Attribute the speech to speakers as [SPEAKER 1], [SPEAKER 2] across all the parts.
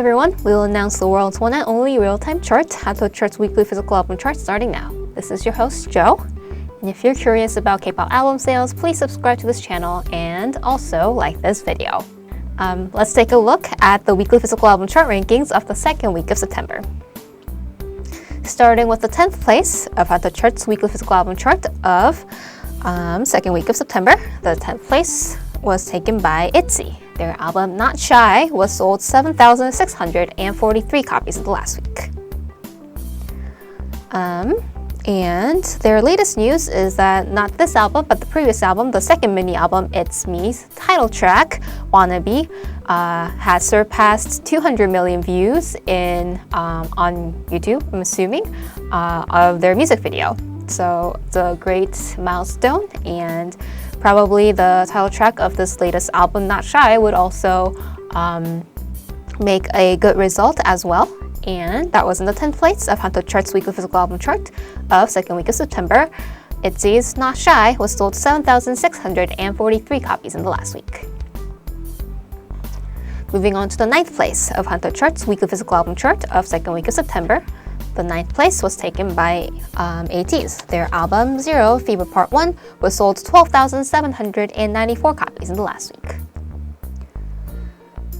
[SPEAKER 1] everyone, we will announce the world's one and only real-time chart, HANTEO Chart's weekly physical album chart, starting now. This is your host, Joe. And if you're curious about K-pop album sales, please subscribe to this channel and also like this video. Let's take a look at the weekly physical album chart rankings of the second week of September. Starting with the 10th place of HANTEO Chart's weekly physical album chart of second week of September, the 10th place was taken by ITZY. Their album Not Shy was sold 7,643 copies in the last week. And their latest news is that not this album, but the previous album, the second mini album, It's Me's title track, Wannabe, has surpassed 200 million views on YouTube, I'm assuming, of their music video. So it's a great milestone, and probably the title track of this latest album, Not Shy, would also make a good result as well. And that was in the 10th place of HANTEO Chart's weekly physical album chart of second week of September. ITZY's Not Shy was sold 7,643 copies in the last week. Moving on to the 9th place of HANTEO Chart's weekly physical album chart of second week of September. The 9th place was taken by ATEEZ. Their album Zero Fever Part 1 was sold 12,794 copies in the last week.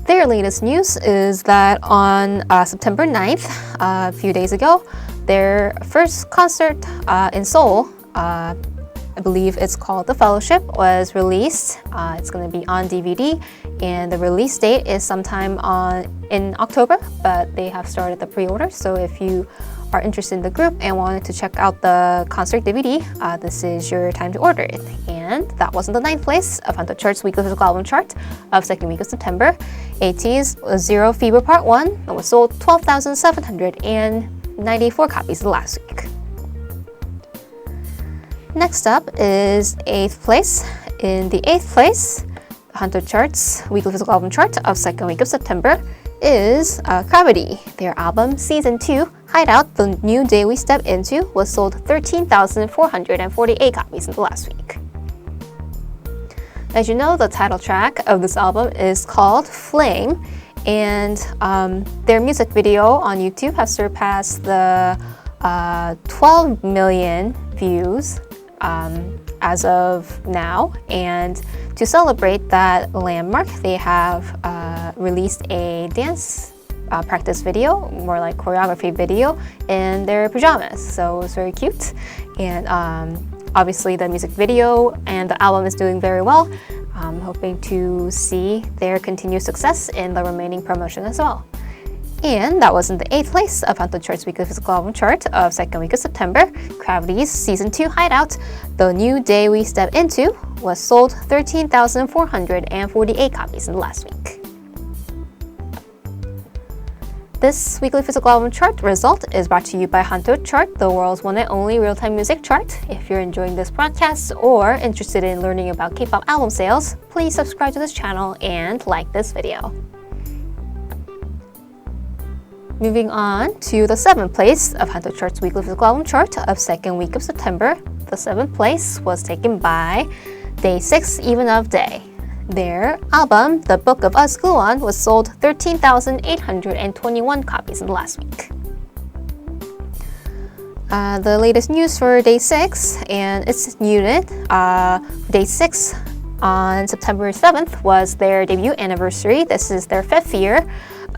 [SPEAKER 1] Their latest news is that on September 9th, a few days ago, their first concert in Seoul, I believe it's called The Fellowship, was released. It's going to be on DVD, and the release date is sometime in October, but they have started the pre-order. So if you are interested in the group and wanted to check out the concert DVD, this is your time to order it. And that was in the 9th place of HANTEO Chart's weekly physical album chart of second week of September. ATEEZ Zero Fever Part 1 was sold 12,794 copies the last week. Next up is 8th place. In the 8th place, HANTEO Chart's weekly physical album chart of second week of September is Gravity. Their album Season 2 Hideout, the new day we step into, was sold 13,448 copies in the last week. As you know, the title track of this album is called Flame, and their music video on YouTube has surpassed the 12 million views as of now. And to celebrate that landmark, they have released a dance practice video, more like choreography video, in their pajamas. So it was very cute. And obviously the music video and the album is doing very well. I'm hoping to see their continued success in the remaining promotion as well. And that was in the 8th place of HANTEO Chart's weekly physical album chart of second week of September. Gravity's Season 2 Hideout, the new day we step into, was sold 13,448 copies in the last week. This weekly physical album chart result is brought to you by HANTEO Chart, the world's one and only real-time music chart. If you're enjoying this broadcast or interested in learning about K-pop album sales, please subscribe to this channel and like this video. Moving on to the 7th place of HANTEO Chart's weekly physical album chart of second week of September. The 7th place was taken by Day 6 Even of Day. Their album, The Book of Us Gluon, was sold 13,821 copies in the last week. The latest news for Day 6 and its unit, Day 6 on September 7th was their debut anniversary. This is their 5th year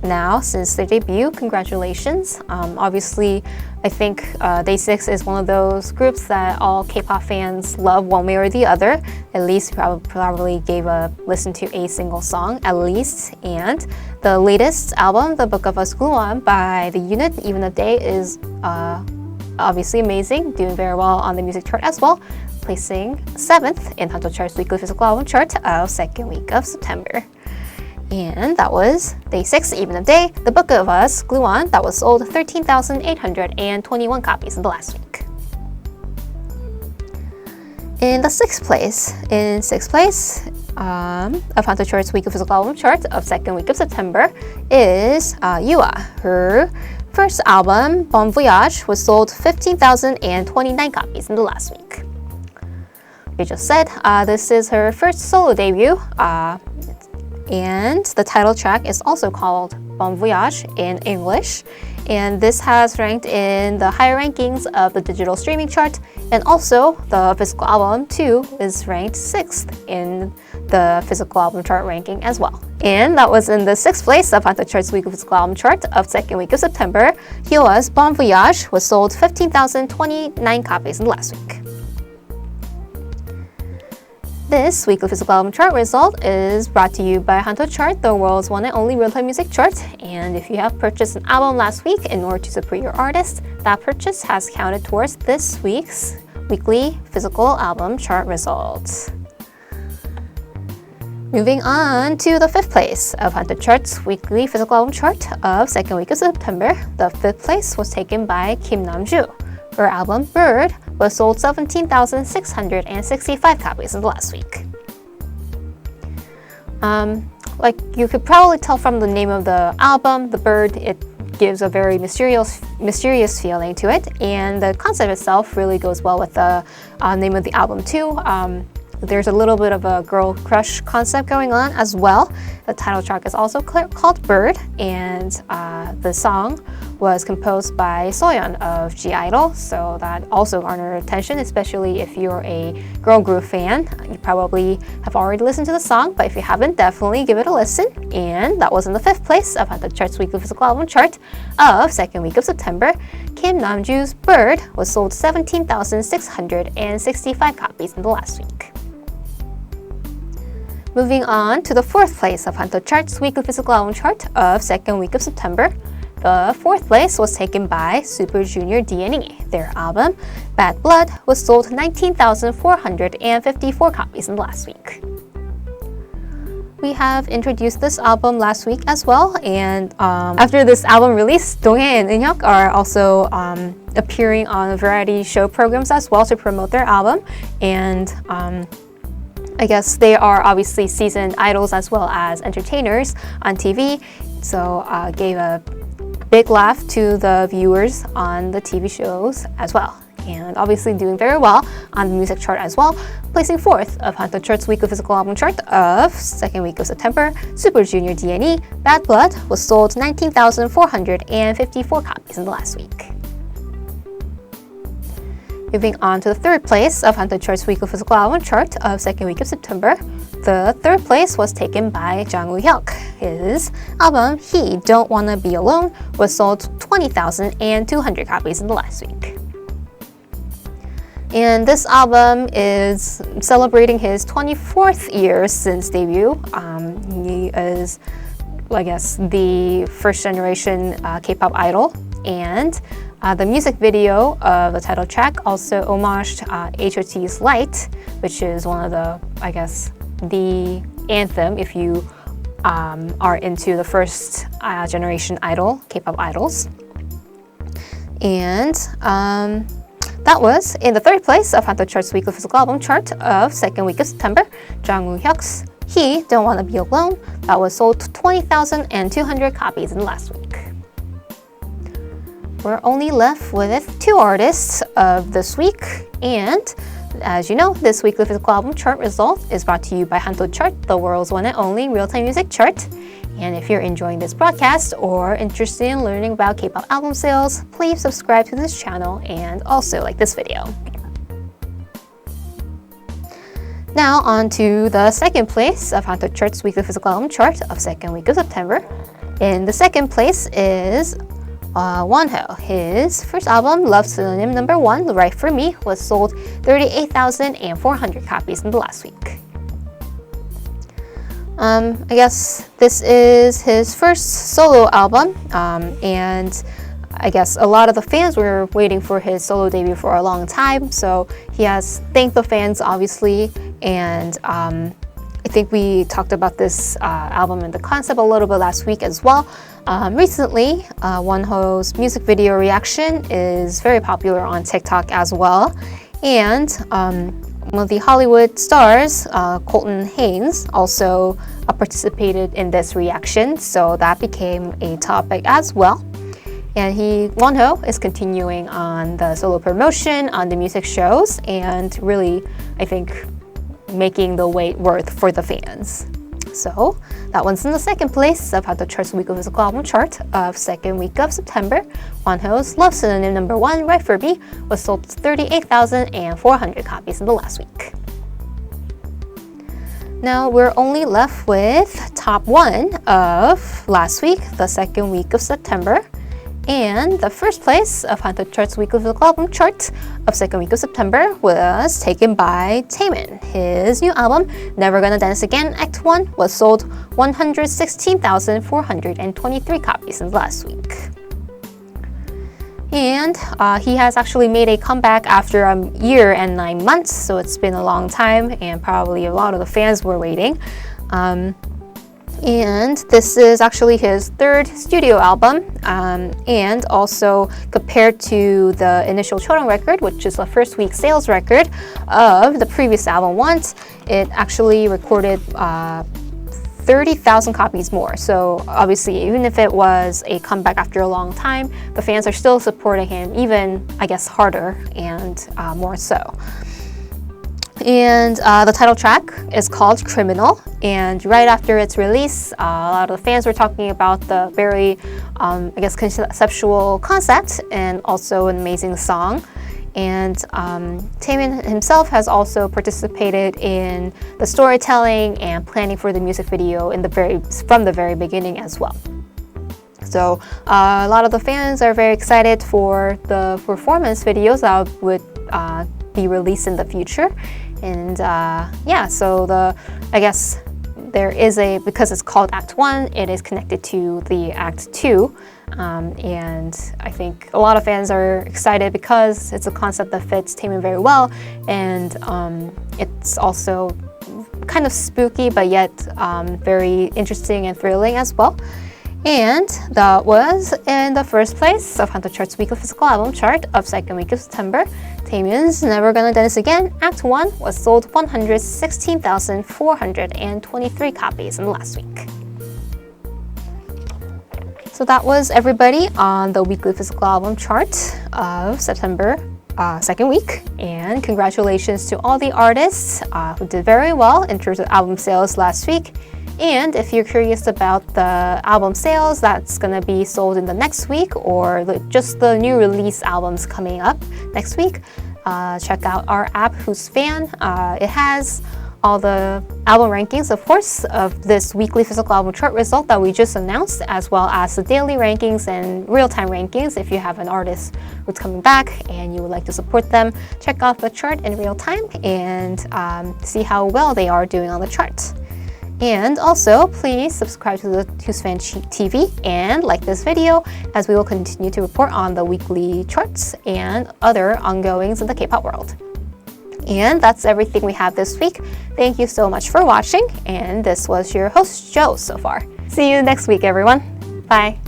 [SPEAKER 1] now since their debut. Congratulations. Obviously, I think Day 6 is one of those groups that all K-pop fans love one way or the other. At least probably gave a listen to a single song at least. And the latest album, The Book of Us Gluon by the unit, Even a Day, is obviously amazing, doing very well on the music chart as well, placing 7th in HANTEO Chart's weekly physical album chart of second week of September. And that was Day 6 Even a Day, The Book of Us Gluon, that was sold 13,821 copies in the last week. In the 6th place, of HANTEO Chart's weekly physical album chart of second week of September is Yua. Her first album, Bon Voyage, was sold 15,029 copies in the last week. We just said this is her first solo debut. and the title track is also called Bon Voyage in English. And this has ranked in the higher rankings of the digital streaming chart, and also the physical album too is ranked 6th in the physical album chart ranking as well. And that was in the 6th place of HANTEO Chart's weekly physical album chart of 2nd week of September. Hyoa's Bon Voyage was sold 15,029 copies in the last week. This weekly physical album chart result is brought to you by HANTEO Chart, the world's one and only real-time music chart. And if you have purchased an album last week in order to support your artist, that purchase has counted towards this week's weekly physical album chart results. Moving on to the 5th place of HANTEO Chart's weekly physical album chart of 2nd week of September. The 5th place was taken by Kim Namju. Her album Bird was sold 17,665 copies in the last week. Like you could probably tell from the name of the album, the Bird, it gives a very mysterious feeling to it, and the concept itself really goes well with the name of the album too. There's a little bit of a girl crush concept going on as well. The title track is also called Bird, and the song was composed by Soyeon of G-Idol, so that also garnered attention, especially if you're a girl group fan. You probably have already listened to the song, but if you haven't, definitely give it a listen. And that was in the 5th place of HANTEO Chart's weekly physical album chart of 2nd week of September. Kim Namju's Bird was sold 17,665 copies in the last week. Moving on to the 4th place of HANTEO Chart's weekly physical album chart of 2nd week of September. The 4th place was taken by Super Junior D&E. Their album, Bad Blood, was sold 19,454 copies in the last week. We have introduced this album last week as well, and after this album release, Donghae and Eunhyuk are also appearing on variety show programs as well to promote their album, and I guess they are obviously seasoned idols as well as entertainers on TV, so gave a big laugh to the viewers on the TV shows as well. And obviously doing very well on the music chart as well, placing 4th of HANTEO Chart's weekly physical album chart of 2nd week of September. Super Junior D&E, Bad Blood, was sold 19,454 copies in the last week. Moving on to the 3rd place of HANTEO Chart's weekly physical album chart of 2nd week of September. The 3rd place was taken by Jang Woo-hyuk. His album He Don't Wanna Be Alone was sold 20,200 copies in the last week. And this album is celebrating his 24th year since debut. He is, I guess, the first generation K-pop idol, and the music video of the title track also homaged HOT's Light, which is one of the, I guess, the anthem if you are into the first generation idol, K-pop idols. And that was in the 3rd place of HANTEO Chart's weekly physical album chart of 2nd week of September, Jang Woo-hyuk's He Don't Wanna Be Alone. That was sold 20,200 copies in the last week. We're only left with 2 artists of this week, and as you know, this weekly physical album chart result is brought to you by HANTEO Chart, the world's one and only real-time music chart. And if you're enjoying this broadcast or interested in learning about K-pop album sales, please subscribe to this channel and also like this video. Now on to the 2nd place of HANTEO Chart's weekly physical album chart of 2nd week of September. In the 2nd place is Wonho. His first album, Love Synonym No. 1, Right For Me, was sold 38,400 copies in the last week. I guess this is his first solo album, and I guess a lot of the fans were waiting for his solo debut for a long time, so he has thanked the fans obviously, and I think we talked about this album and the concept a little bit last week as well. Recently, Wonho's music video reaction is very popular on TikTok as well, and one of the Hollywood stars, Colton Haynes, also participated in this reaction, so that became a topic as well. And Wonho is continuing on the solo promotion, on the music shows, and really, I think, making the wait worth for the fans. So that one's in the second place of HANTEO Chart's weekly physical album chart of second week of September. Wonho's Love Synonym #1, Right For Me, was sold 38,400 copies in the last week. Now we're only left with top 1 of last week, the second week of September. And the first place of HANTEO Chart's weekly physical album chart of second week of September was taken by TAEMIN. His new album, Never Gonna Dance Again Act 1, was sold 116,423 copies in the last week. And he has actually made a comeback after a year and 9 months, so it's been a long time, and probably a lot of the fans were waiting. And this is actually his third studio album, and also compared to the initial Choreong record, which is the first week sales record of the previous album Once, it actually recorded 30,000 copies more. So obviously, even if it was a comeback after a long time, the fans are still supporting him, even, I guess, harder and more so. And the title track is called Criminal, and right after its release, a lot of the fans were talking about the very, I guess, conceptual concept and also an amazing song. And TAEMIN himself has also participated in the storytelling and planning for the music video from the very beginning as well. So a lot of the fans are very excited for the performance videos that would be released in the future. And yeah, so I guess there is because it's called Act 1, it is connected to the Act 2. And I think a lot of fans are excited because it's a concept that fits TAEMIN very well. And it's also kind of spooky, but yet very interesting and thrilling as well. And that was in the first place of HANTEO Chart's weekly physical album chart of second week of September. TAEMIN's Never Gonna Dance Again Act 1 was sold 116,423 copies in the last week. So that was everybody on the weekly physical album chart of September second week. And congratulations to all the artists who did very well in terms of album sales last week. And if you're curious about the album sales that's going to be sold in the next week, or just the new release albums coming up next week, check out our app, Whosfan. It has all the album rankings, of course, of this weekly physical album chart result that we just announced, as well as the daily rankings and real-time rankings. If you have an artist who's coming back and you would like to support them, check out the chart in real time and see how well they are doing on the chart. And also, please subscribe to the WhosfanTV and like this video, as we will continue to report on the weekly charts and other ongoings in the K-pop world. And that's everything we have this week. Thank you so much for watching, and this was your host, Jo, so far. See you next week, everyone. Bye.